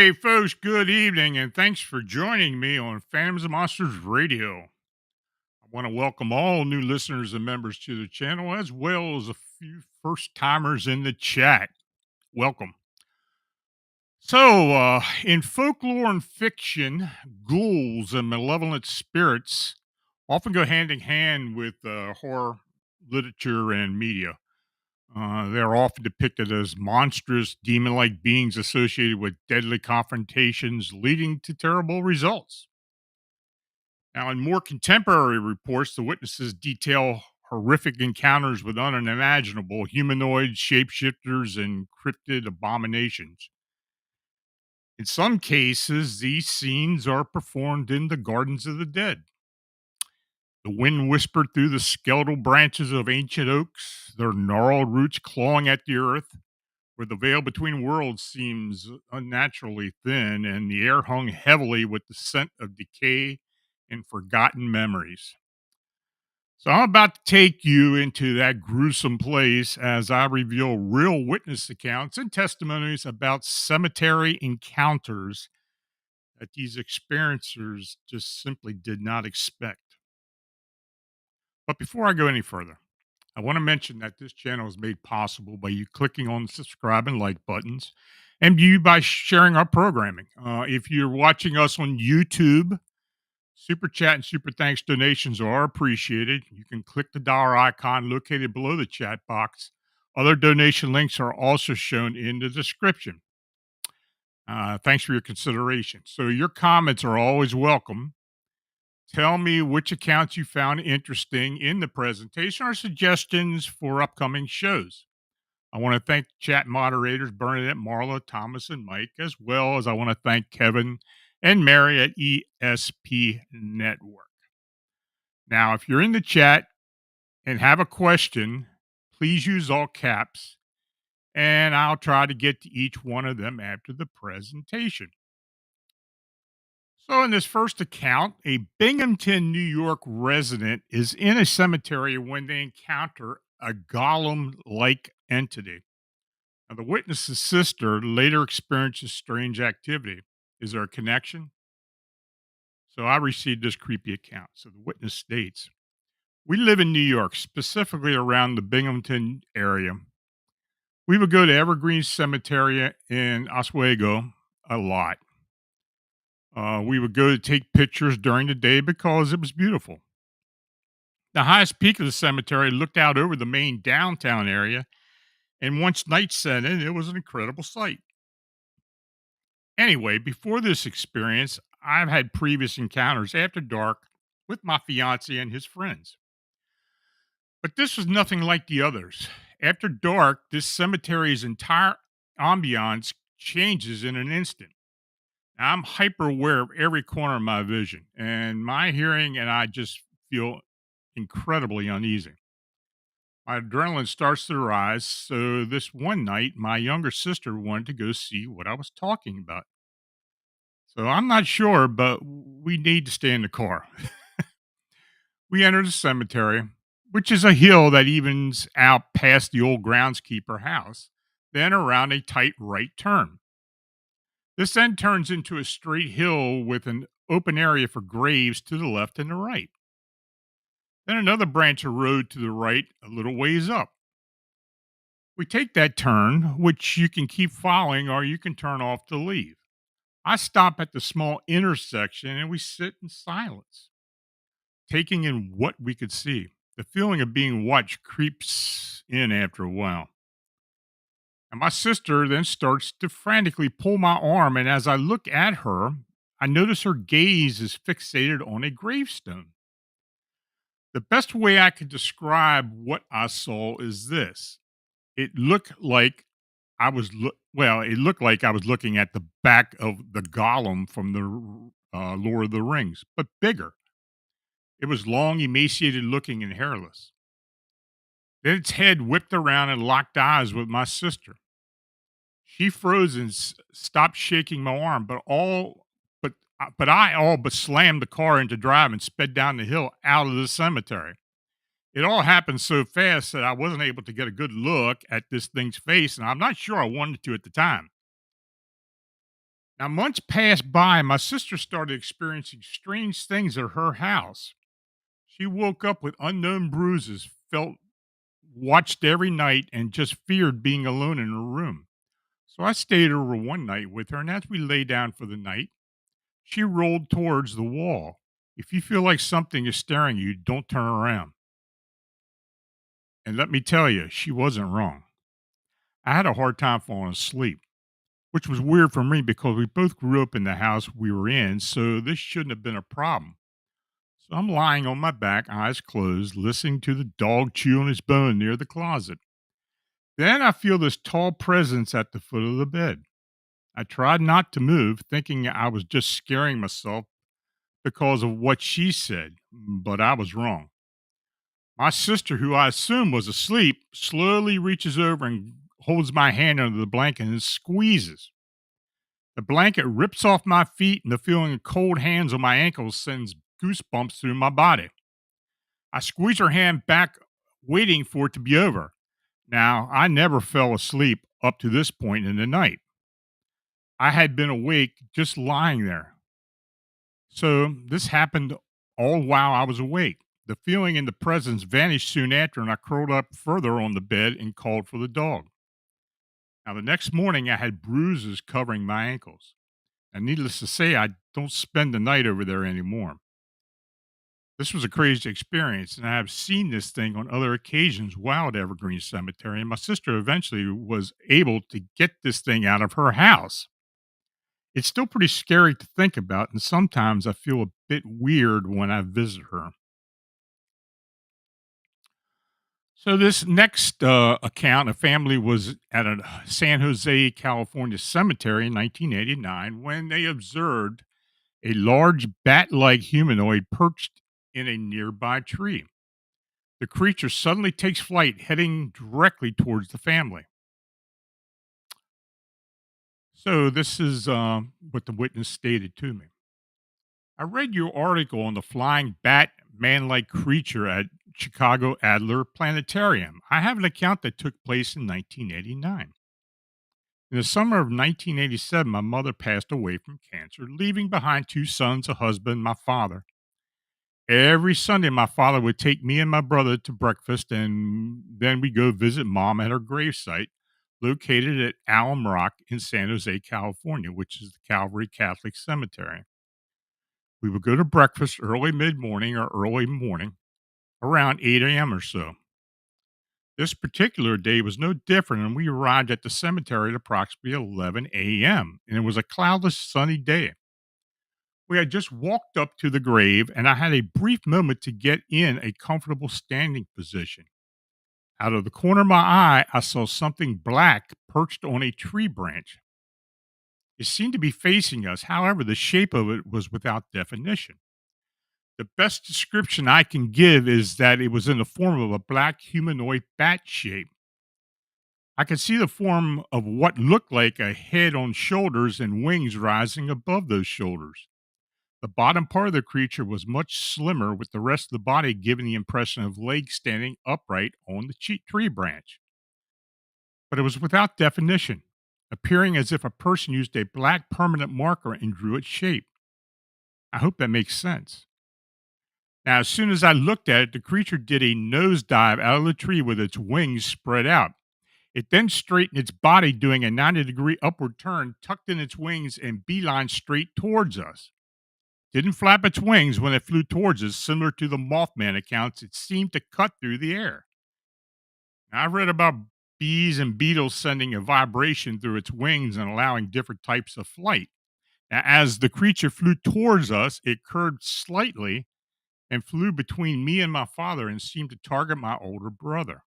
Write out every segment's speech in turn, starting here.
Hey, folks, good evening, and thanks for joining me on Phantoms and Monsters Radio. I want to welcome all new listeners and members to the channel, as well as a few first timers in the chat. Welcome. So, in folklore and fiction, ghouls and malevolent spirits often go hand in hand with horror literature and media. They're often depicted as monstrous, demon like beings associated with deadly confrontations, leading to terrible results. Now, in more contemporary reports, the witnesses detail horrific encounters with unimaginable humanoids, shapeshifters, and cryptid abominations. In some cases, these scenes are performed in the gardens of the dead. The wind whispered through the skeletal branches of ancient oaks, their gnarled roots clawing at the earth, where the veil between worlds seems unnaturally thin and the air hung heavily with the scent of decay and forgotten memories. So I'm about to take you into that gruesome place as I reveal real witness accounts and testimonies about cemetery encounters that these experiencers just simply did not expect. But before I go any further, I want to mention that this channel is made possible by you clicking on the subscribe and like buttons and you by sharing our programming. If you're watching us on YouTube, super chat and super thanks donations are appreciated. You can click the dollar icon located below the chat box. Other donation links are also shown in the description. Thanks for your consideration. So, your comments are always welcome. Tell me which accounts you found interesting in the presentation or suggestions for upcoming shows. I want to thank chat moderators Bernadette, Marla, Thomas, and Mike, as well as I want to thank Kevin and Mary at ESP Network. Now, if you're in the chat and have a question, please use all caps, and I'll try to get to each one of them after the presentation. So, in this first account, a Binghamton, New York resident is in a cemetery when they encounter a golem like entity. Now, the witness's sister later experiences strange activity. Is there a connection? So, I received this creepy account. So, the witness states, "We live in New York, specifically around the Binghamton area. We would go to Evergreen Cemetery in Oswego a lot. We would go to take pictures during the day because it was beautiful. The highest peak of the cemetery looked out over the main downtown area, And once night set in, it was an incredible sight. Anyway, before this experience, I've had previous encounters after dark with my fiance and his friends. But this was nothing like the others. After dark, this cemetery's entire ambiance changes in an instant. I'm hyper aware of every corner of my vision, and my hearing and I just feel incredibly uneasy. My adrenaline starts to rise, so this one night, my younger sister wanted to go see what I was talking about. So I'm not sure, but we need to stay in the car. We enter the cemetery, which is a hill that evens out past the old groundskeeper house, then around a tight right turn. This then turns into a straight hill with an open area for graves to the left and the right. Then another branch of road to the right, a little ways up. We take that turn, which you can keep following or you can turn off to leave. I stop at the small intersection and we sit in silence, taking in what we could see. The feeling of being watched creeps in after a while. And my sister then starts to frantically pull my arm, and as I look at her, I notice her gaze is fixated on a gravestone. The best way I could describe what I saw is this. It looked like it looked like I was looking at the back of the golem from the Lord of the Rings, but bigger. It was long, emaciated looking, and hairless. Then its head whipped around and locked eyes with my sister. She froze and stopped shaking my arm, but I all but slammed the car into drive and sped down the hill out of the cemetery. It all happened so fast that I wasn't able to get a good look at this thing's face, and I'm not sure I wanted to at the time. Now, months passed by, and my sister started experiencing strange things at her house. She woke up with unknown bruises, felt watched every night, and just feared being alone in her room. So I stayed over one night with her, and as we lay down for the night, she rolled towards the wall. If you feel like something is staring at you, don't turn around. And let me tell you, she wasn't wrong. I had a hard time falling asleep, which was weird for me because we both grew up in the house we were in, so this shouldn't have been a problem. So I'm lying on my back, eyes closed, listening to the dog chew on his bone near the closet. Then I feel this tall presence at the foot of the bed. I tried not to move, thinking I was just scaring myself because of what she said, but I was wrong. My sister, who I assumed was asleep, slowly reaches over and holds my hand under the blanket and squeezes. The blanket rips off my feet, and the feeling of cold hands on my ankles sends goosebumps through my body. I squeeze her hand back, waiting for it to be over. Now, I never fell asleep up to this point in the night. I had been awake just lying there. So, this happened all while I was awake. The feeling and the presence vanished soon after, and I curled up further on the bed and called for the dog. Now, the next morning, I had bruises covering my ankles. And needless to say, I don't spend the night over there anymore. This was a crazy experience, and I have seen this thing on other occasions while at Evergreen Cemetery. And my sister eventually was able to get this thing out of her house. It's still pretty scary to think about, and sometimes I feel a bit weird when I visit her. So, this next account, a family was at a San Jose, California cemetery in 1989 when they observed a large bat like humanoid perched in a nearby tree. The creature suddenly takes flight, heading directly towards the family. So, this is what the witness stated to me. I read your article on the flying bat man like creature at Chicago Adler Planetarium. I have an account that took place in 1989. In the summer of 1987, my mother passed away from cancer, leaving behind two sons, a husband, and my father. Every Sunday, my father would take me and my brother to breakfast, and then we go visit mom at her gravesite, located at Alum Rock in San Jose, California, which is the Calvary Catholic Cemetery. We would go to breakfast early mid morning or early morning, around 8 a.m. or so. This particular day was no different, and we arrived at the cemetery at approximately 11 a.m., and it was a cloudless, sunny day. We had just walked up to the grave, and I had a brief moment to get in a comfortable standing position. Out of the corner of my eye, I saw something black perched on a tree branch. It seemed to be facing us. However, the shape of it was without definition. The best description I can give is that it was in the form of a black humanoid bat shape. I could see the form of what looked like a head on shoulders and wings rising above those shoulders. The bottom part of the creature was much slimmer, with the rest of the body giving the impression of legs standing upright on the tree branch. But it was without definition, appearing as if a person used a black permanent marker and drew its shape. I hope that makes sense. Now, as soon as I looked at it, the creature did a nosedive out of the tree with its wings spread out. It then straightened its body, doing a 90-degree upward turn, tucked in its wings, and beeline straight towards us. Didn't flap its wings when it flew towards us, similar to the Mothman accounts. It seemed to cut through the air. Now, I've read about bees and beetles sending a vibration through its wings and allowing different types of flight. Now, as the creature flew towards us, it curved slightly and flew between me and my father and seemed to target my older brother.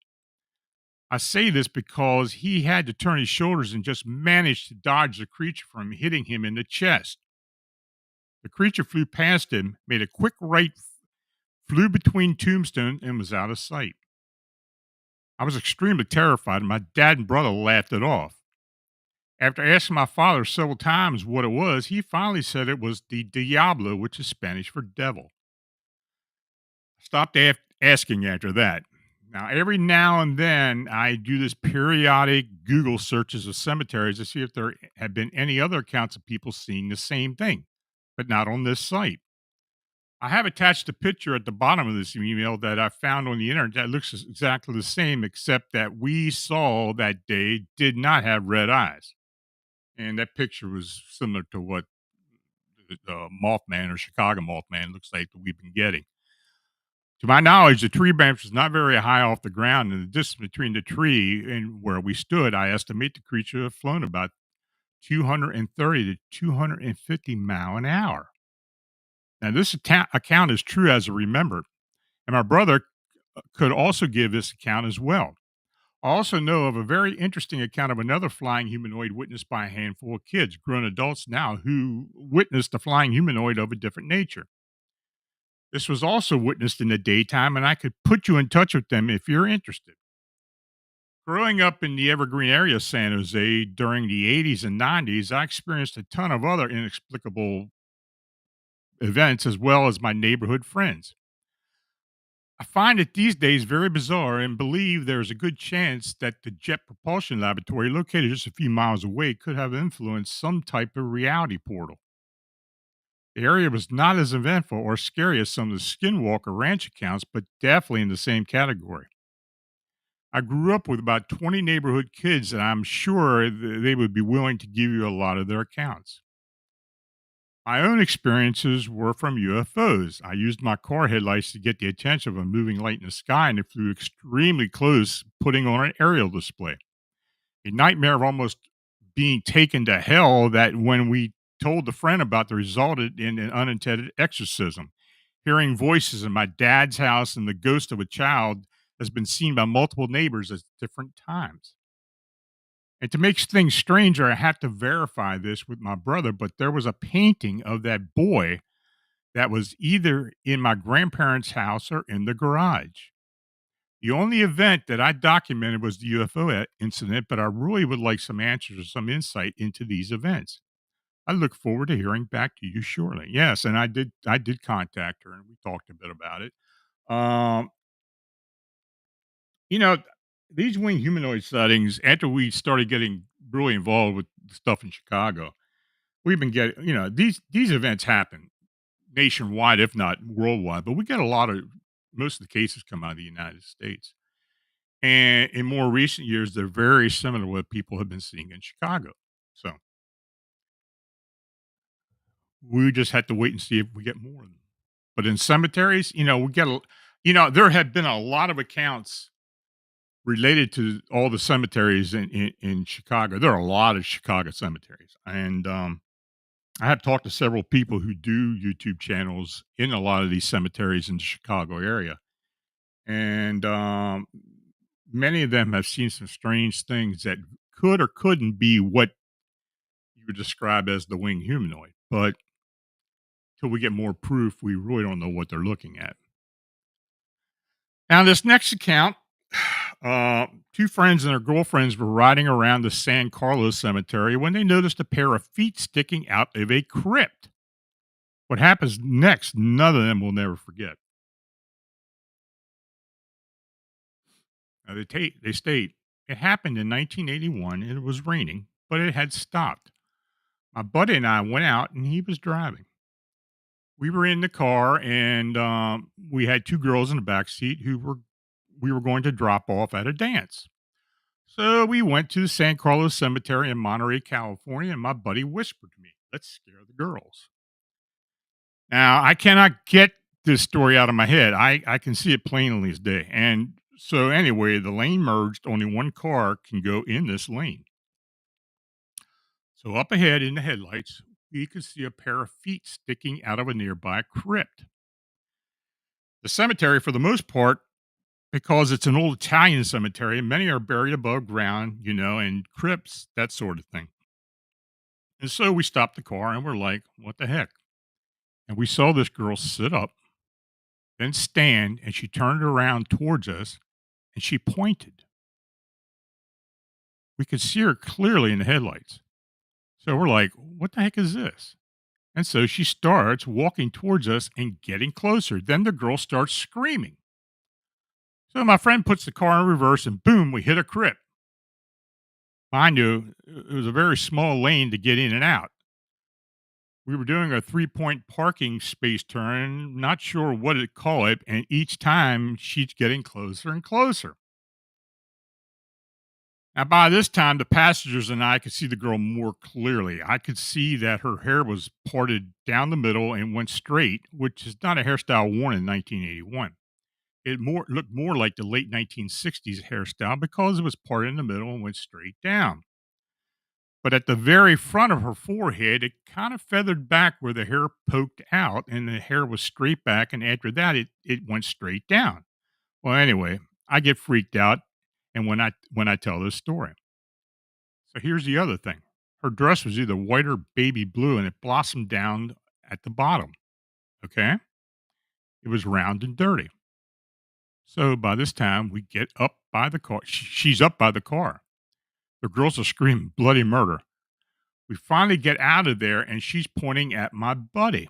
I say this because he had to turn his shoulders and just managed to dodge the creature from hitting him in the chest. The creature flew past him, made a quick right, flew between tombstones, and was out of sight. I was extremely terrified, and my dad and brother laughed it off. After asking my father several times what it was, he finally said it was the Diablo, which is Spanish for devil. I stopped asking after that. Now, every now and then, I do this periodic Google searches of cemeteries to see if there have been any other accounts of people seeing the same thing, but not on this site. I have attached a picture at the bottom of this email that I found on the internet that looks exactly the same, except that we saw that day did not have red eyes. And that picture was similar to what the Mothman or Chicago Mothman looks like that we've been getting. To my knowledge, the tree branch was not very high off the ground, and the distance between the tree and where we stood, I estimate the creature to have flown about 230 to 250 mile an hour. Now, this account is true as I remember, and my brother could also give this account as well. I also know of a very interesting account of another flying humanoid witnessed by a handful of kids, grown adults now, who witnessed a flying humanoid of a different nature. This was also witnessed in the daytime, and I could put you in touch with them if you're interested. Growing up in the Evergreen area of San Jose during the 80s and 90s, I experienced a ton of other inexplicable events as well as my neighborhood friends. I find it these days very bizarre and believe there's a good chance that the Jet Propulsion Laboratory, located just a few miles away, could have influenced some type of reality portal. The area was not as eventful or scary as some of the Skinwalker Ranch accounts, but definitely in the same category. I grew up with about 20 neighborhood kids, and I'm sure they would be willing to give you a lot of their accounts. My own experiences were from UFOs. I used my car headlights to get the attention of a moving light in the sky, and it flew extremely close, putting on an aerial display. A nightmare of almost being taken to hell that when we told a friend about the resulted in an unintended exorcism. Hearing voices in my dad's house and the ghost of a child has been seen by multiple neighbors at different times. And to make things stranger, I had to verify this with my brother, but there was a painting of that boy that was either in my grandparents' house or in the garage. The only event that I documented was the UFO incident, but I really would like some answers or some insight into these events. I look forward to hearing back to you shortly. Yes, and I did contact her and we talked a bit about it. Um, you know, these winged humanoid sightings, after we started getting really involved with the stuff in Chicago, we've been getting, these events happen nationwide, if not worldwide, but we get a lot of most of the cases come out of the United States. And in more recent years, they're very similar to what people have been seeing in Chicago. So we just have to wait and see if we get more of them. But in cemeteries, we get there have been a lot of accounts related to all the cemeteries in Chicago. There are a lot of Chicago cemeteries, and I have talked to several people who do YouTube channels in a lot of these cemeteries in the Chicago area, and many of them have seen some strange things that could or couldn't be what you would describe as the winged humanoid. But till we get more proof, we really don't know what they're looking at. Now, this next account, two friends and their girlfriends were riding around the San Carlos cemetery when they noticed a pair of feet sticking out of a crypt. What happens next, none of them will never forget. Now, they state it happened in 1981 and it was raining, but it had stopped. My buddy and I went out and he was driving. We were in the car and we had two girls in the back seat who we were going to drop off at a dance. So we went to the San Carlos Cemetery in Monterey, California, and my buddy whispered to me, "Let's scare the girls." Now, I cannot get this story out of my head. I can see it plainly as day. And so, anyway, the lane merged. Only one car can go in this lane. So, up ahead in the headlights, we could see a pair of feet sticking out of a nearby crypt. The cemetery, for the most part, because it's an old Italian cemetery, many are buried above ground, and crypts, that sort of thing. And so we stopped the car and we're like, what the heck? And we saw this girl sit up, then stand, and she turned around towards us and she pointed. We could see her clearly in the headlights. So we're like, what the heck is this? And so she starts walking towards us and getting closer. Then the girl starts screaming. So my friend puts the car in reverse and boom, we hit a crypt. Mind you, it was a very small lane to get in and out. We were doing a 3-point parking space turn, not sure what to call it, and each time she's getting closer and closer. Now, by this time, the passengers and I could see the girl more clearly. I could see that her hair was parted down the middle and went straight, which is not a hairstyle worn in 1981. It looked more like the late 1960s hairstyle because it was parted in the middle and went straight down. But at the very front of her forehead, it kind of feathered back where the hair poked out, and the hair was straight back. And after that, it went straight down. Well, anyway, I get freaked out, and when I tell this story. So here's the other thing: her dress was either white or baby blue, and it blossomed down at the bottom. Okay, it was round and dirty. So by this time, we get up by the car. She's up by the car. The girls are screaming bloody murder. We finally get out of there, and she's pointing at my buddy.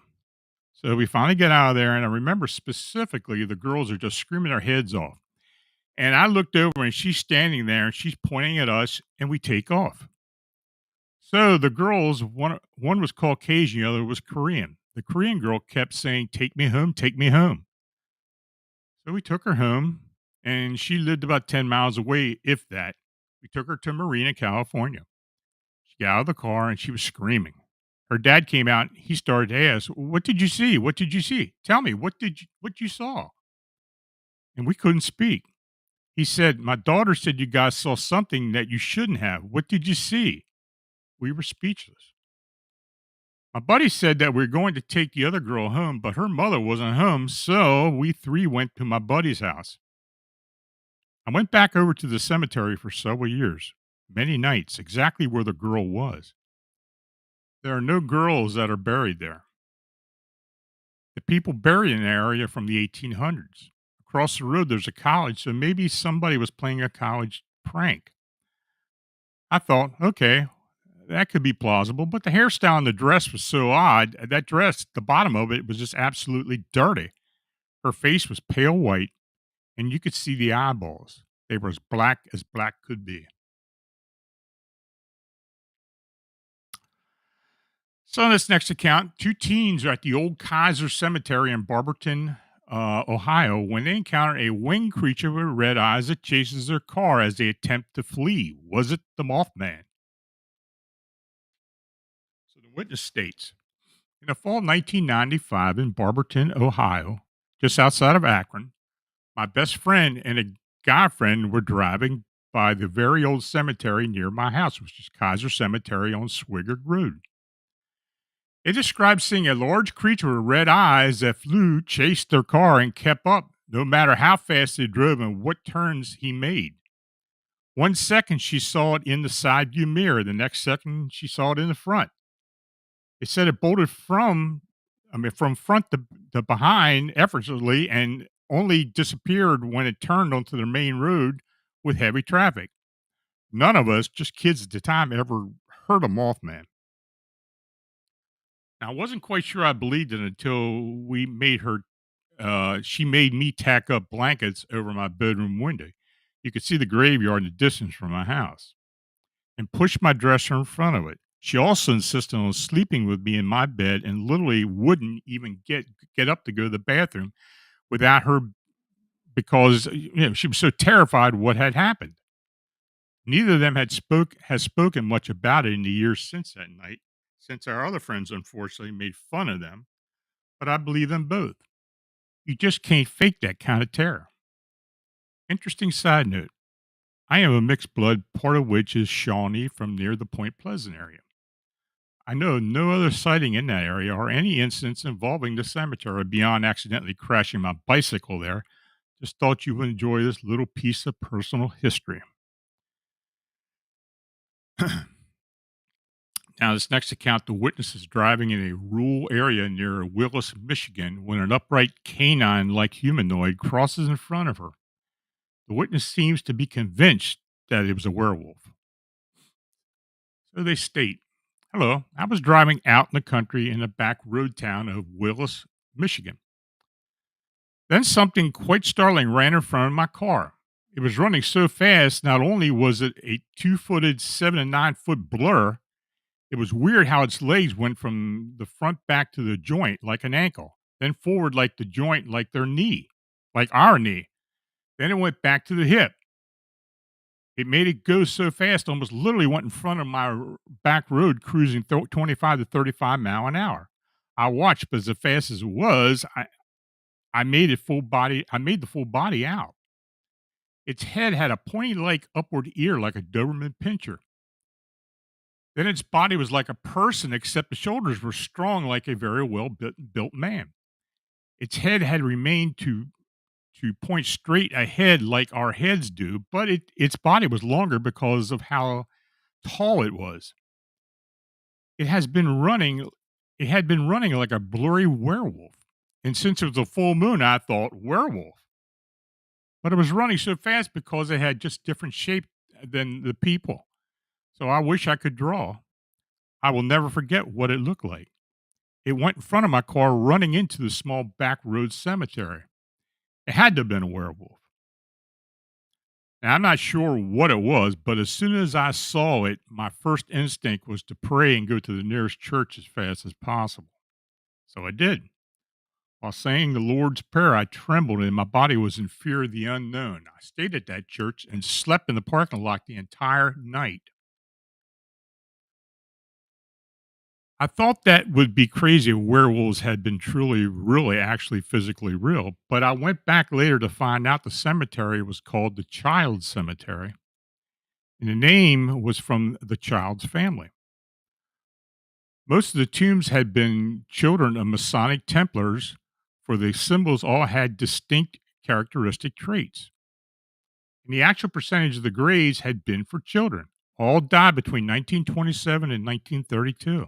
So we finally get out of there, and I remember specifically the girls are just screaming their heads off. And I looked over, and she's standing there, and she's pointing at us, and we take off. So the girls, one was Caucasian, the other was Korean. The Korean girl kept saying, "Take me home, take me home." So we took her home, and she lived about 10 miles away, if that. We took her to Marina, California. She got out of the car and she was screaming. Her dad came out. He started to ask, "What did you see? What did you see? Tell me, what you saw?" And we couldn't speak. He said, "My daughter said you guys saw something that you shouldn't have. What did you see?" We were speechless. My buddy said that we are going to take the other girl home, but her mother wasn't home, so we three went to my buddy's house. I went back over to the cemetery for several years, many nights, exactly where the girl was. There are no girls that are buried there. The people buried in the area from the 1800s. Across the road, there's a college, so maybe somebody was playing a college prank. I thought, okay, that could be plausible, but the hairstyle and the dress was so odd. That dress, the bottom of it was just absolutely dirty. Her face was pale white, and you could see the eyeballs. They were as black could be. So, in this next account, two teens are at the old Kaiser Cemetery in Barberton, Ohio, when they encounter a winged creature with red eyes that chases their car as they attempt to flee. Was it the Mothman? So, the witness states in the fall of 1995 in Barberton, Ohio, just outside of Akron, my best friend and a guy friend were driving by the very old cemetery near my house, which is Kaiser Cemetery on Swigert Road. They described seeing a large creature with red eyes that flew, chased their car, and kept up no matter how fast they drove and what turns he made. One second she saw it in the side view mirror, the next second she saw it in the front. They said it bolted from front to behind effortlessly and only disappeared when it turned onto the main road with heavy traffic. None of us, just kids at the time, ever heard of Mothman. Now, I wasn't quite sure I believed it until she made me tack up blankets over my bedroom window. You could see the graveyard in the distance from my house and pushed my dresser in front of it. She also insisted on sleeping with me in my bed and literally wouldn't even get up to go to the bathroom without her because she was so terrified what had happened. Neither of them has spoken much about it in the years since that night, since our other friends unfortunately made fun of them, but I believe them both. You just can't fake that kind of terror. Interesting side note. I am a mixed blood, part of which is Shawnee from near the Point Pleasant area. I know no other sighting in that area or any incidents involving the cemetery beyond accidentally crashing my bicycle there. Just thought you would enjoy this little piece of personal history. Now, this next account, the witness is driving in a rural area near Willis, Michigan, when an upright canine like humanoid crosses in front of her. The witness seems to be convinced that it was a werewolf. So they state, "Hello, I was driving out in the country in the back road town of Willis, Michigan. Then something quite startling ran in front of my car. It was running so fast, not only was it a 2-footed, 7 to 9 foot blur, it was weird how its legs went from the front back to the joint like an ankle, then forward like the joint, like their knee, like our knee. Then it went back to the hip. It made it go so fast, almost literally went in front of my back road, cruising 25 to 35 miles an hour. I watched, but as fast as it was, I made it full body. I made the full body out. Its head had a pointy like upward ear, like a Doberman Pinscher. Then its body was like a person, except the shoulders were strong, like a very well built man. Its head had remained to point straight ahead, like our heads do, but its body was longer because of how tall it was. It has been running. It had been running like a blurry werewolf, and since it was a full moon, I thought werewolf. But it was running so fast because it had just different shape than the people. So I wish I could draw. I will never forget what it looked like. It went in front of my car running into the small back road cemetery. It had to have been a werewolf. Now, I'm not sure what it was, but as soon as I saw it, my first instinct was to pray and go to the nearest church as fast as possible. So I did. While saying the Lord's Prayer, I trembled and my body was in fear of the unknown. I stayed at that church and slept in the parking lot the entire night. I thought that would be crazy if werewolves had been truly, really, actually physically real, but I went back later to find out the cemetery was called the Child Cemetery, and the name was from the child's family. Most of the tombs had been children of Masonic Templars, for the symbols all had distinct characteristic traits. And the actual percentage of the graves had been for children. All died between 1927 and 1932.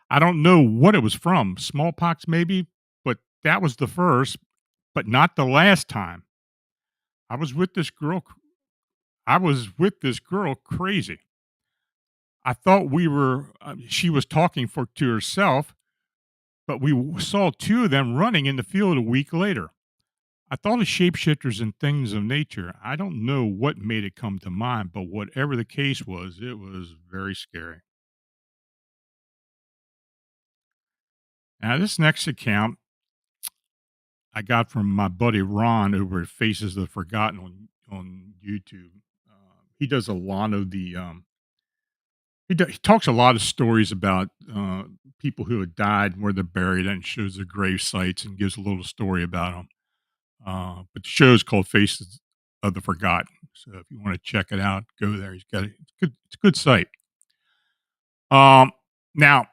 I don't know what it was from, smallpox maybe, but that was the first, but not the last time. I was with this girl. I was with this girl crazy. I thought she was talking to herself, but saw two of them running in the field a week later. I thought of shapeshifters and things of nature. I don't know what made it come to mind, but whatever the case was, it was very scary. Now, this next account I got from my buddy Ron over at Faces of the Forgotten on YouTube. He does a lot of the he talks a lot of stories about people who had died and where they're buried, and shows their grave sites and gives a little story about them. But the show is called Faces of the Forgotten. So if you want to check it out, go there. He's got it. It's a good site. Um, Now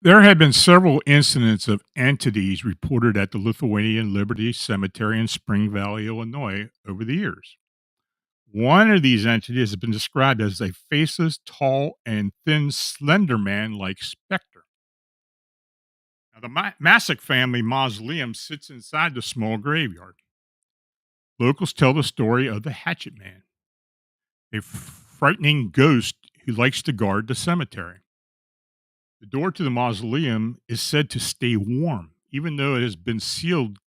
there have been several incidents of entities reported at the Lithuanian Liberty Cemetery in Spring Valley, Illinois, over the years. One of these entities has been described as a faceless, tall, and thin, slender man like specter. Now, the Masick family mausoleum sits inside the small graveyard. Locals tell the story of the Hatchet Man, a frightening ghost who likes to guard the cemetery. The door to the mausoleum is said to stay warm, even though it has been sealed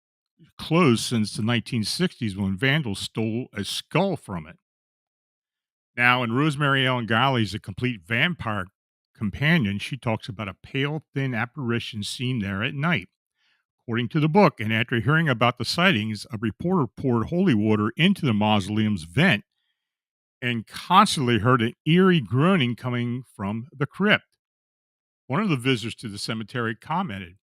closed since the 1960s when vandals stole a skull from it. Now, in Rosemary Ellen Guiley's A Complete Vampire Companion, she talks about a pale, thin apparition seen there at night. According to the book, and after hearing about the sightings, a reporter poured holy water into the mausoleum's vent and constantly heard an eerie groaning coming from the crypt. One of the visitors to the cemetery commented,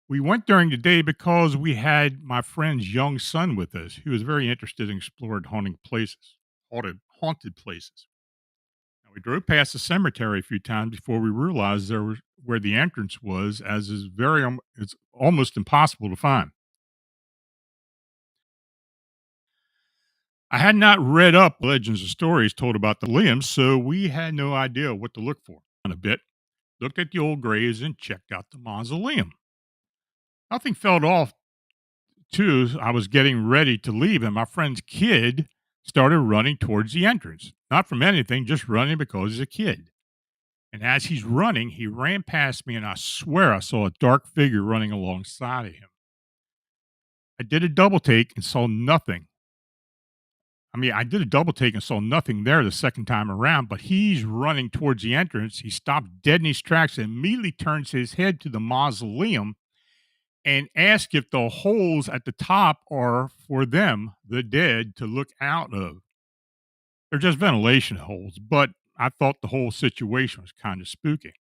"We went during the day because we had my friend's young son with us, who was very interested in exploring haunted places. Now, we drove past the cemetery a few times before we realized there was where the entrance was, as is it's almost impossible to find. I had not read up legends or stories told about the Liams, so we had no idea what to look for. On a bit, looked at the old graves and checked out the mausoleum. Nothing felt off too. I was getting ready to leave, and my friend's kid started running towards the entrance. Not from anything, just running because he's a kid. And as he's running, he ran past me, and I swear I saw a dark figure running alongside of him. I did a double take and saw nothing. I did a double take and saw nothing there the second time around, but he's running towards the entrance. He stopped dead in his tracks and immediately turns his head to the mausoleum and asks if the holes at the top are for them, the dead, to look out of. They're just ventilation holes, but I thought the whole situation was kind of spooky.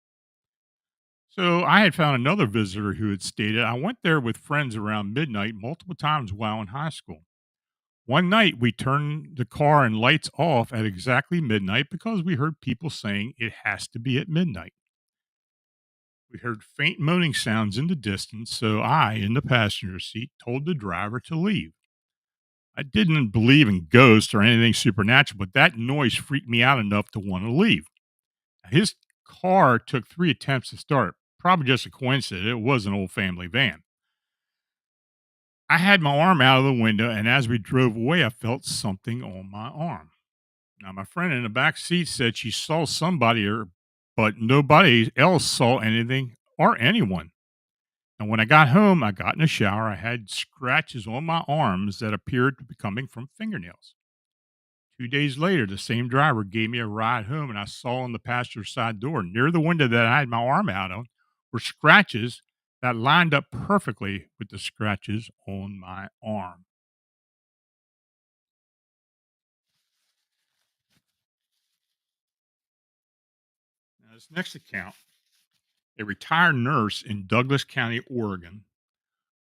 So I had found another visitor who had stated, "I went there with friends around midnight multiple times while in high school. One night we turned the car and lights off at exactly midnight because we heard people saying it has to be at midnight. We heard faint moaning sounds in the distance, so I, in the passenger seat, told the driver to leave. I didn't believe in ghosts or anything supernatural, but that noise freaked me out enough to want to leave. His car took 3 attempts to start. Probably just a coincidence. It was an old family van. I had my arm out of the window, and as we drove away, I felt something on my arm. Now, my friend in the back seat said she saw somebody, but nobody else saw anything or anyone. And when I got home, I got in the shower. I had scratches on my arms that appeared to be coming from fingernails. 2 days later, the same driver gave me a ride home, and I saw on the passenger side door near the window that I had my arm out on were scratches that lined up perfectly with the scratches on my arm." Now, this next account, a retired nurse in Douglas County, Oregon,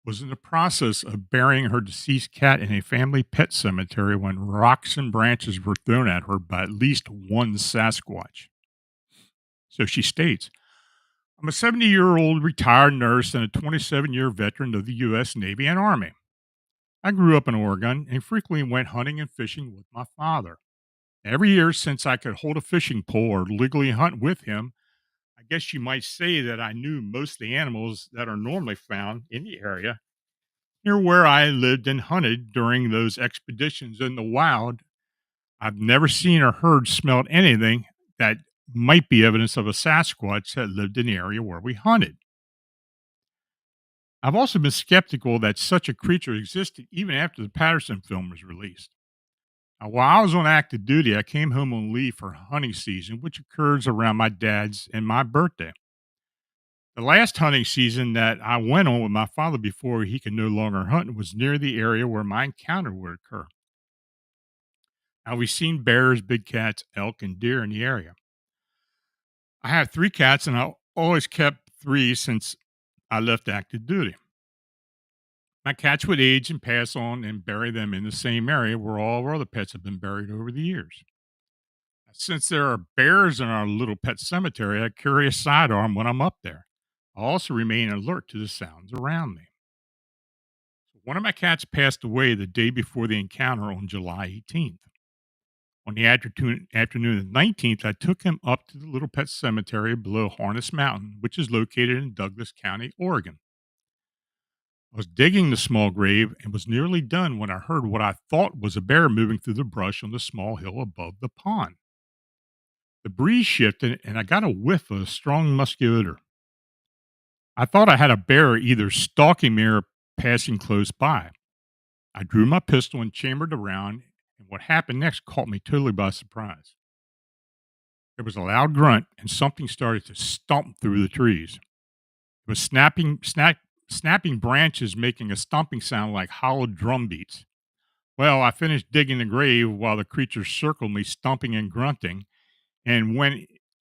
was in the process of burying her deceased cat in a family pet cemetery when rocks and branches were thrown at her by at least one Sasquatch. So she states, "I'm a 70-year-old retired nurse and a 27-year veteran of the U.S. Navy and Army. I grew up in Oregon and frequently went hunting and fishing with my father. Every year since I could hold a fishing pole or legally hunt with him, I guess you might say that I knew most of the animals that are normally found in the area near where I lived and hunted during those expeditions in the wild. I've never seen or heard, smelled anything that might be evidence of a Sasquatch that lived in the area where we hunted. I've also been skeptical that such a creature existed even after the Patterson film was released. Now, while I was on active duty, I came home on leave for hunting season, which occurs around my dad's and my birthday. The last hunting season that I went on with my father before he could no longer hunt was near the area where my encounter would occur. Now, we've seen bears, big cats, elk, and deer in the area. I have 3 cats, and I always kept 3 since I left active duty. My cats would age and pass on and bury them in the same area where all our other pets have been buried over the years. Since there are bears in our little pet cemetery, I carry a sidearm when I'm up there. I also remain alert to the sounds around me. One of my cats passed away the day before the encounter on July 18th. On the afternoon of the 19th, I took him up to the little pet cemetery below Harness Mountain, which is located in Douglas County, Oregon. I was digging the small grave and was nearly done when I heard what I thought was a bear moving through the brush on the small hill above the pond. The breeze shifted and I got a whiff of a strong musky odor. I thought I had a bear either stalking me or passing close by. I drew my pistol and chambered around, and what happened next caught me totally by surprise. There was a loud grunt, and something started to stomp through the trees. It was snapping branches, making a stomping sound like hollow drum beats. Well, I finished digging the grave while the creature circled me, stomping and grunting. And when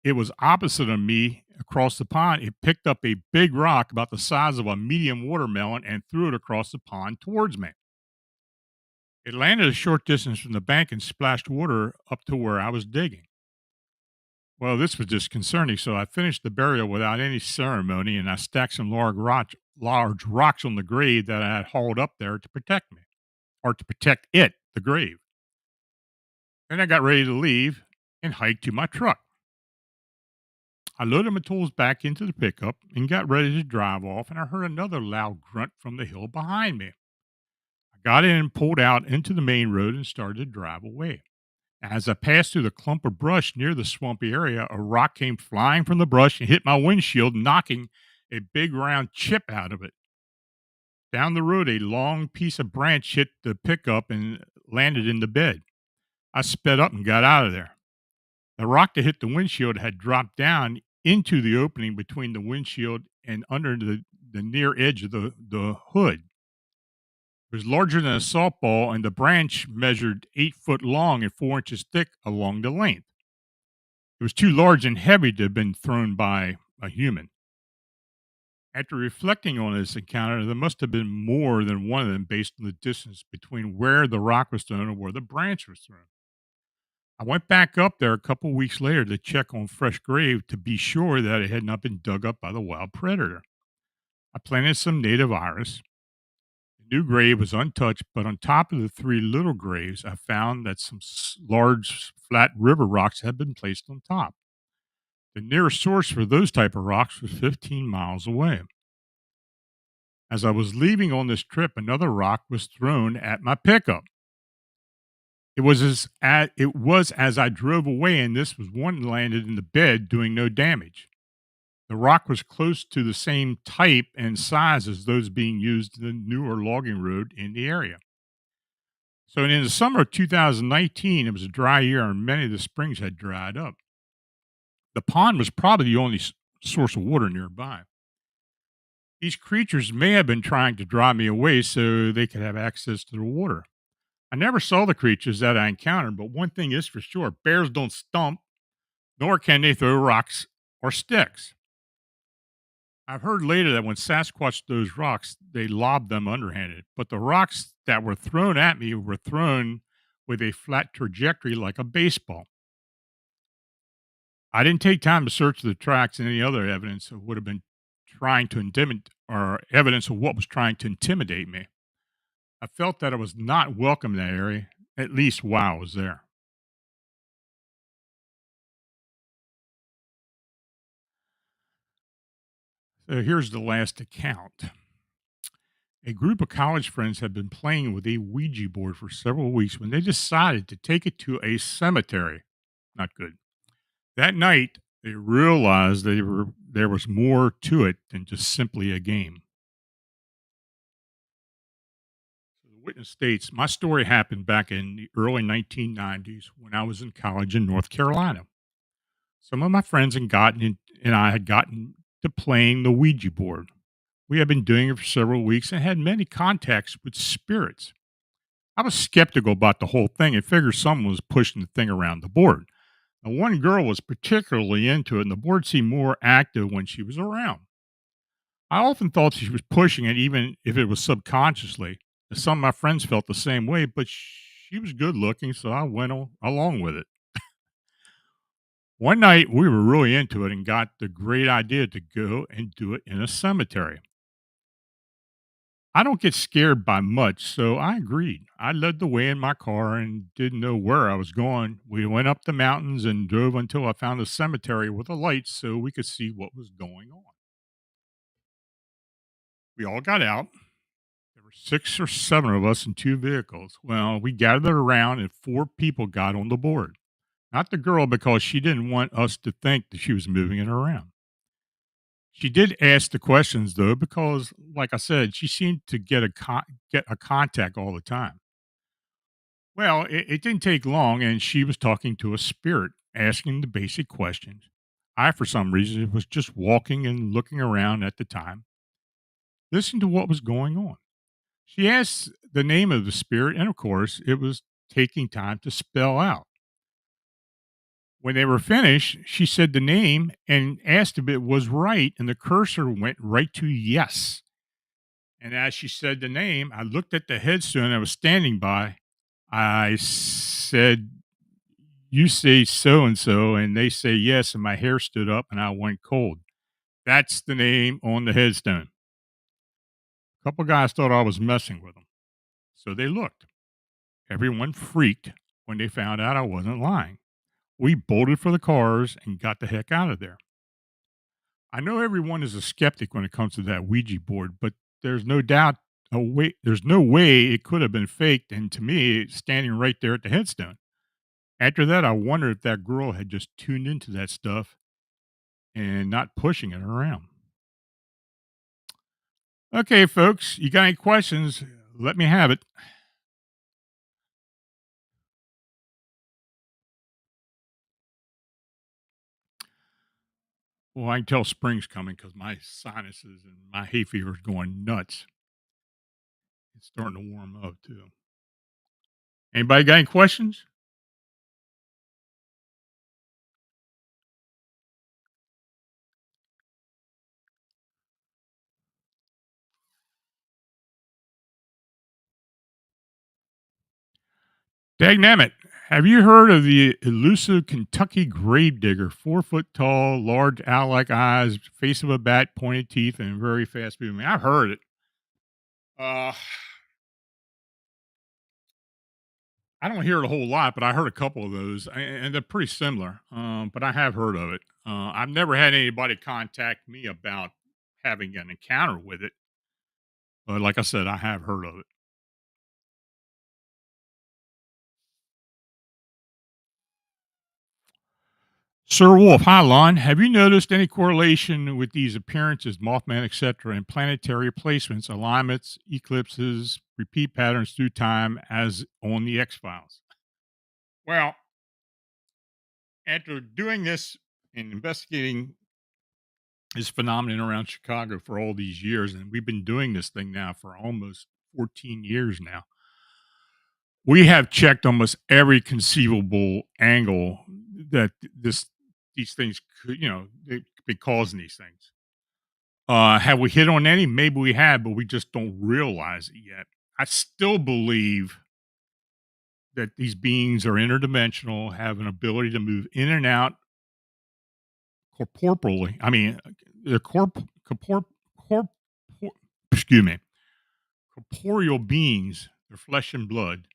it was opposite of me across the pond, it picked up a big rock about the size of a medium watermelon and threw it across the pond towards me. It landed a short distance from the bank and splashed water up to where I was digging. Well, this was disconcerting, so I finished the burial without any ceremony and I stacked some large rocks on the grave that I had hauled up there to protect me, or to protect it, the grave. Then I got ready to leave and hiked to my truck. I loaded my tools back into the pickup and got ready to drive off, and I heard another loud grunt from the hill behind me. I got in, pulled out into the main road, and started to drive away. As I passed through the clump of brush near the swampy area, a rock came flying from the brush and hit my windshield, knocking a big round chip out of it. Down the road, a long piece of branch hit the pickup and landed in the bed. I sped up and got out of there. The rock that hit the windshield had dropped down into the opening between the windshield and under the near edge of the hood. It was larger than a softball, and the branch measured 8 foot long and 4 inches thick along the length. It was too large and heavy to have been thrown by a human. After reflecting on this encounter, there must have been more than one of them based on the distance between where the rock was thrown and where the branch was thrown. I went back up there a couple weeks later to check on fresh grave to be sure that it had not been dug up by the wild predator. I planted some native iris. The new grave was untouched, but on top of the three little graves, I found that some large flat river rocks had been placed on top. The nearest source for those type of rocks was 15 miles away. As I was leaving on this trip, another rock was thrown at my pickup. It was as I drove away, and this was one that landed in the bed, doing no damage. The rock was close to the same type and size as those being used in the newer logging road in the area. So in the summer of 2019, it was a dry year, and many of the springs had dried up. The pond was probably the only source of water nearby. These creatures may have been trying to drive me away so they could have access to the water. I never saw the creatures that I encountered, but one thing is for sure, bears don't stomp, nor can they throw rocks or sticks. I've heard later that when Sasquatch throws rocks, they lob them underhanded, but the rocks that were thrown at me were thrown with a flat trajectory like a baseball. I didn't take time to search the tracks and any other evidence of would have been trying to intimidate, or evidence of what was trying to intimidate me. I felt that I was not welcome in that area, at least while I was there. So here's the last account. A group of college friends had been playing with a Ouija board for several weeks when they decided to take it to a cemetery. Not good. That night, they realized there was more to it than just simply a game. So the witness states, my story happened back in the early 1990s when I was in college in North Carolina. Some of my friends and I had gotten to playing the Ouija board. We had been doing it for several weeks and had many contacts with spirits. I was skeptical about the whole thing and figured someone was pushing the thing around the board. Now, one girl was particularly into it, and the board seemed more active when she was around. I often thought she was pushing it, even if it was subconsciously. Some of my friends felt the same way, but she was good looking, so I went along with it. One night, we were really into it and got the great idea to go and do it in a cemetery. I don't get scared by much, so I agreed. I led the way in my car and didn't know where I was going. We went up the mountains and drove until I found a cemetery with a light so we could see what was going on. We all got out. There were 6 or 7 of us in 2 vehicles. Well, we gathered around and 4 people got on the board. Not the girl because she didn't want us to think that she was moving it around. She did ask the questions though, because, like I said, she seemed to get a contact all the time. Well, it didn't take long, and she was talking to a spirit, asking the basic questions. I, for some reason, was just walking and looking around at the time, listening to what was going on. She asked the name of the spirit, and of course, it was taking time to spell out. When they were finished, she said the name and asked if it was right, and the cursor went right to yes. And as she said the name, I looked at the headstone I was standing by. I said, "You say so and so," and they say yes, and my hair stood up and I went cold. That's the name on the headstone. A couple guys thought I was messing with them, so they looked. Everyone freaked when they found out I wasn't lying. We bolted for the cars and got the heck out of there. I know everyone is a skeptic when it comes to that Ouija board, but there's no doubt there's no way it could have been faked, and to me, it's standing right there at the headstone. After that, I wondered if that girl had just tuned into that stuff and not pushing it around. Okay, folks, you got any questions? Let me have it. Well, I can tell spring's coming because my sinuses and my hay fever is going nuts. It's starting to warm up too. Anybody got any questions? Dagnammit, have you heard of the elusive Kentucky gravedigger? 4 foot tall, large owl like eyes, face of a bat, pointed teeth, and very fast moving. I've heard it. Uh, I don't hear it a whole lot, but I heard a couple of those, and they're pretty similar. But I have heard of it. I've never had anybody contact me about having an encounter with it, but like I said, I have heard of it. Sir Wolf, hi Lon. Have you noticed any correlation with these appearances, Mothman, etc., and planetary placements, alignments, eclipses, repeat patterns through time, as on the X Files? Well, after doing this and investigating this phenomenon around Chicago for all these years, and we've been doing this thing now for almost 14 years now. We have checked almost every conceivable angle that these things could, they could be causing these things. Have we hit on any? Maybe we have, but we just don't realize it yet. I still believe that these beings are interdimensional, have an ability to move in and out corporally. I mean, they're corp, excuse me, corporeal beings. They're flesh and blood,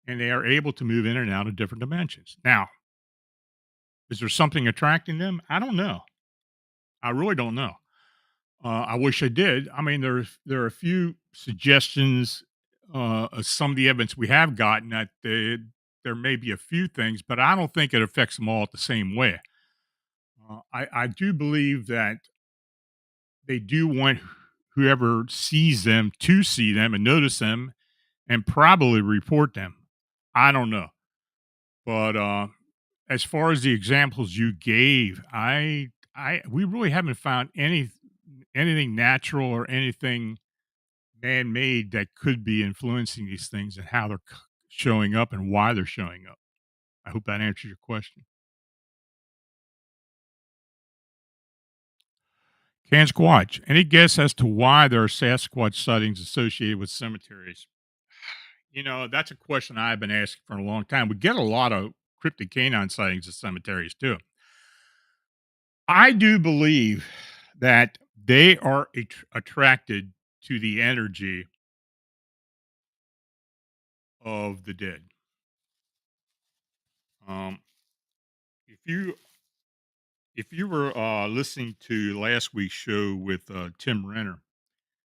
and they are able to move in and out of different dimensions. Now, is there something attracting them? I don't know. I really don't know. I wish I did. I mean, there are a few suggestions of some of the evidence we have gotten that there may be a few things, but I don't think it affects them all the same way. I do believe that they do want whoever sees them to see them and notice them and probably report them. I don't know, but as far as the examples you gave, I we really haven't found anything natural or anything man-made that could be influencing these things and how they're showing up and why they're showing up. I hope that answers your question. Can Squatch. Any guess as to why there are Sasquatch sightings associated with cemeteries? That's a question I've been asking for a long time. We get a lot of cryptid canine sightings at cemeteries too. I do believe that they are attracted to the energy of the dead. Um, if you if you were listening to last week's show with Tim Renner,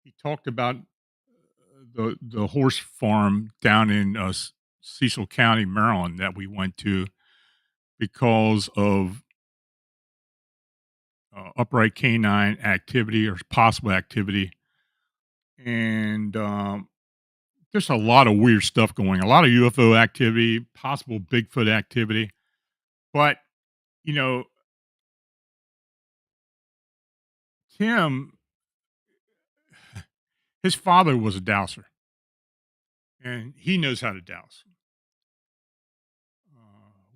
he talked about the horse farm down in Cecil County, Maryland, that we went to because of upright canine activity or possible activity, and there's a lot of weird stuff going. A lot of UFO activity, possible Bigfoot activity, but you know, Tim, his father was a dowser, and he knows how to douse,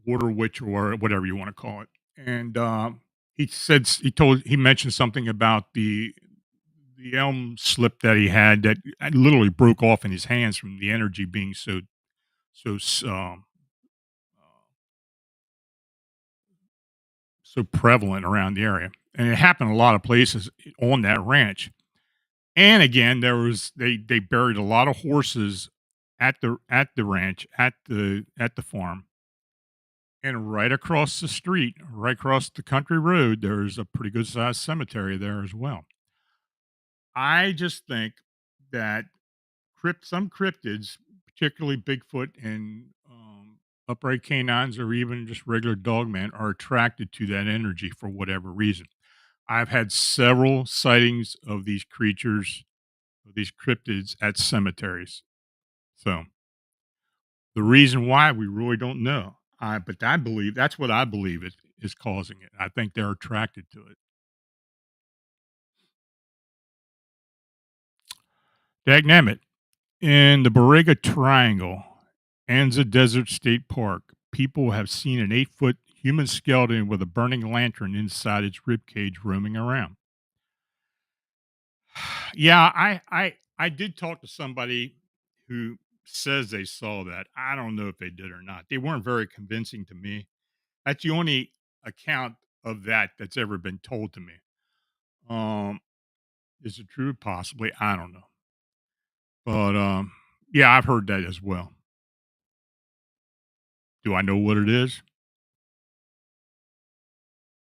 water witch or whatever you want to call it. And he mentioned something about the elm slip that he had that literally broke off in his hands from the energy being uh, so prevalent around the area, and it happened a lot of places on that ranch. And again, they buried a lot of horses at the ranch at the farm, and right across the street, right across the country road, there's a pretty good sized cemetery there as well. I just think that some cryptids, particularly Bigfoot and upright canines, or even just regular dogman, are attracted to that energy for whatever reason. I've had several sightings of these creatures, of these cryptids at cemeteries. So the reason why we really don't know. But I believe that's what I believe is causing it. I think they're attracted to it. Dagnabbit. In the Barriga Triangle, Anza Desert State Park, people have seen an 8-foot human skeleton with a burning lantern inside its ribcage roaming around. Yeah, I did talk to somebody who says they saw that. I don't know if they did or not. They weren't very convincing to me. That's the only account of that that's ever been told to me. Um, is it true? Possibly. I don't know. But yeah, I've heard that as well. Do I know what it is?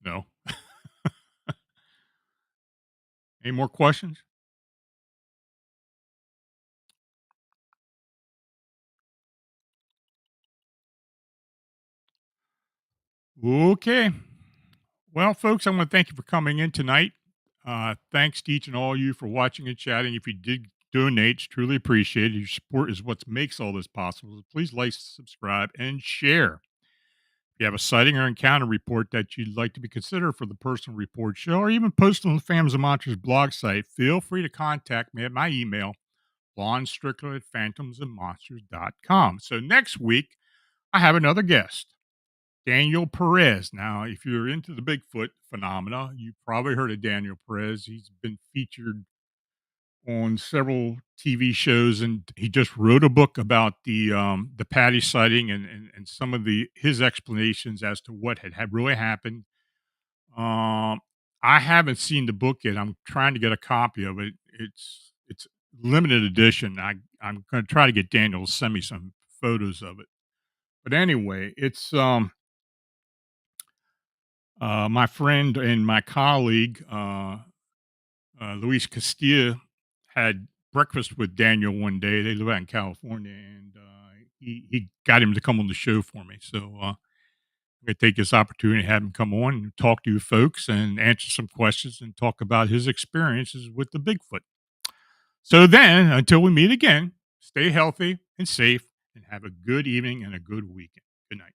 No. Any more questions? Okay. Well, folks, I want to thank you for coming in tonight. Thanks to each and all you for watching and chatting. If you did donate, it's truly appreciated. Your support is what makes all this possible. So please like, subscribe, and share. If you have a sighting or encounter report that you'd like to be considered for the personal report show, or even post on the Families of Monsters blog site, feel free to contact me at my email, lonstrickler at phantomsandmonsters.com. So next week, I have another guest. Daniel Perez. Now, if you're into the Bigfoot phenomena, you've probably heard of Daniel Perez. He's been featured on several TV shows, and he just wrote a book about the Patty sighting and some of his explanations as to what had really happened. I haven't seen the book yet. I'm trying to get a copy of it. It's limited edition. I'm going to try to get Daniel to send me some photos of it. But anyway, it's my friend and my colleague, Luis Castillo, had breakfast with Daniel one day. They live out in California, and he got him to come on the show for me. So I'm going to take this opportunity to have him come on and talk to you folks and answer some questions and talk about his experiences with the Bigfoot. So then, until we meet again, stay healthy and safe and have a good evening and a good weekend. Good night.